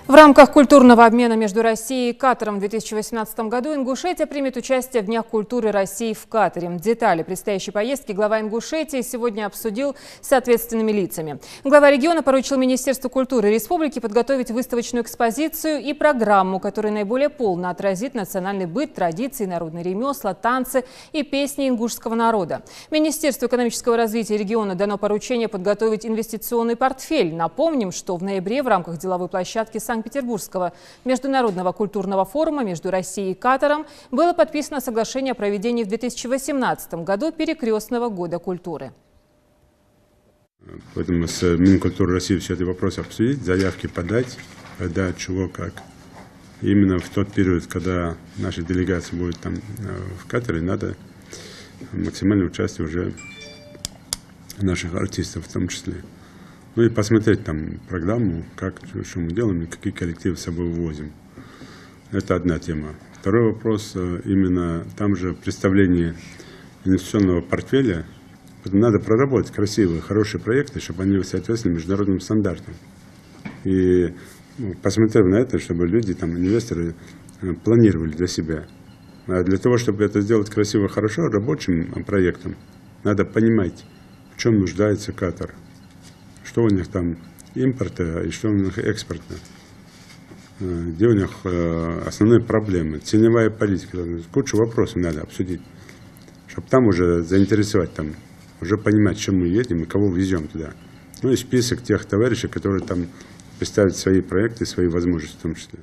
В рамках культурного обмена между Россией и Катаром в 2018 году Ингушетия примет участие в Днях культуры России в Катаре. Детали предстоящей поездки глава Ингушетии сегодня обсудил с ответственными лицами. Глава региона поручил Министерству культуры республики подготовить выставочную экспозицию и программу, которая наиболее полно отразит национальный быт, традиции, народные ремесла, танцы и песни ингушского народа. Министерству экономического развития региона дано поручение подготовить инвестиционный портфель. Напомним, что в ноябре в рамках деловой площадки Санкт-Петербургского международного культурного форума между Россией и Катаром было подписано соглашение о проведении в 2018 году перекрестного года культуры. Поэтому с Минкультуры России все эти вопросы обсудить, заявки подать, когда, чего, как. И именно в тот период, когда наша делегация будет там в Катаре, надо максимальное участие уже наших артистов в том числе. Ну и посмотреть там программу, как, что мы делаем и какие коллективы с собой вывозим. Это одна тема. Второй вопрос, именно там же представление инвестиционного портфеля. Надо проработать красивые, хорошие проекты, чтобы они соответствовали международным стандартам. И посмотрев на это, чтобы люди, там, инвесторы планировали для себя. А для того, чтобы это сделать красиво, хорошо, рабочим проектом, надо понимать, в чем нуждается Катар. Что у них там импорта и что у них экспорта. Где у них основные проблемы. Ценовая политика. Кучу вопросов надо обсудить. Чтобы там уже заинтересовать, там, уже понимать, чем мы едем и кого везем туда. Ну и список тех товарищей, которые там представят свои проекты, свои возможности в том числе.